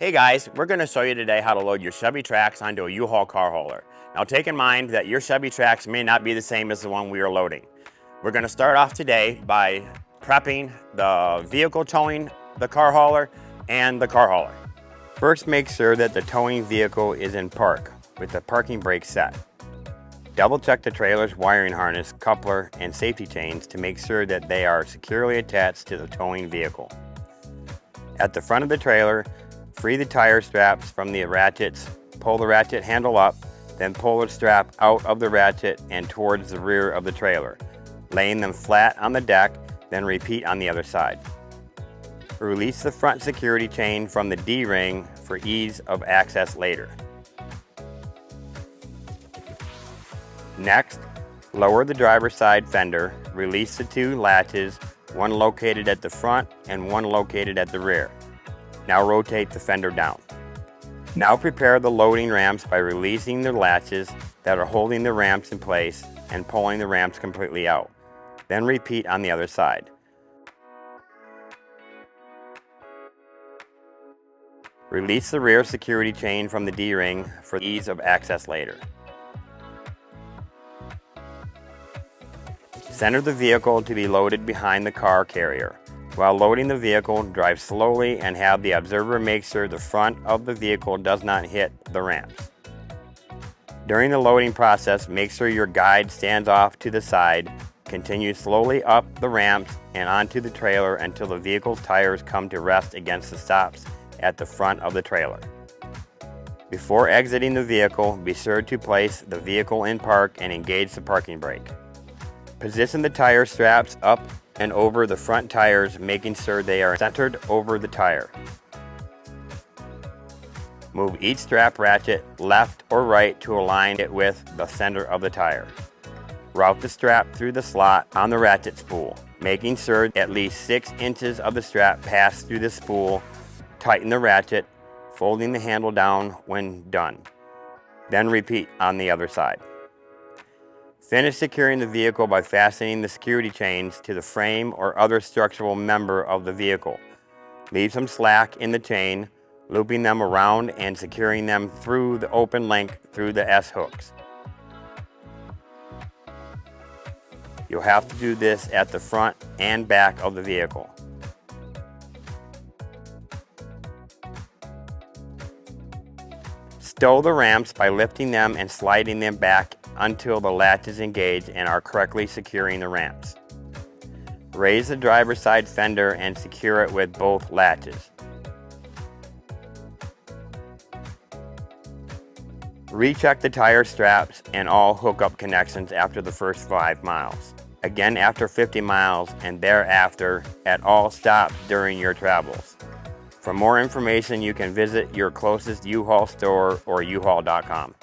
Hey guys, we're going to show you today how to load your Chevy Trax onto a U-Haul car hauler. Now take in mind that your Chevy Trax may not be the same as the one we are loading. We're going to start off today by prepping the vehicle towing the car hauler and the car hauler. First, make sure that the towing vehicle is in park with the parking brake set. Double check the trailer's wiring harness, coupler, and safety chains to make sure that they are securely attached to the towing vehicle. At the front of the trailer, free the tire straps from the ratchets, pull the ratchet handle up, then pull the strap out of the ratchet and towards the rear of the trailer, laying them flat on the deck, then repeat on the other side. Release the front security chain from the D-ring for ease of access later. Next, lower the driver's side fender, release the two latches, one located at the front and one located at the rear. Now rotate the fender down. Now prepare the loading ramps by releasing the latches that are holding the ramps in place and pulling the ramps completely out. Then repeat on the other side. Release the rear security chain from the D-ring for ease of access later. Center the vehicle to be loaded behind the car carrier. While loading the vehicle, drive slowly and have the observer make sure the front of the vehicle does not hit the ramps. During the loading process, make sure your guide stands off to the side. Continue slowly up the ramps and onto the trailer until the vehicle's tires come to rest against the stops at the front of the trailer. Before exiting the vehicle, be sure to place the vehicle in park and engage the parking brake. Position the tire straps up and over the front tires, making sure they are centered over the tire. Move each strap ratchet left or right to align it with the center of the tire. Route the strap through the slot on the ratchet spool, making sure at least 6 inches of the strap pass through the spool. Tighten the ratchet, folding the handle down when done. Then repeat on the other side. Finish securing the vehicle by fastening the security chains to the frame or other structural member of the vehicle. Leave some slack in the chain, looping them around and securing them through the open link through the S-hooks. You'll have to do this at the front and back of the vehicle. Stow the ramps by lifting them and sliding them back until the latches engage and are correctly securing the ramps. Raise the driver's side fender and secure it with both latches. Recheck the tire straps and all hookup connections after the first 5 miles. Again after 50 miles and thereafter at all stops during your travels. For more information, you can visit your closest U-Haul store or uhaul.com.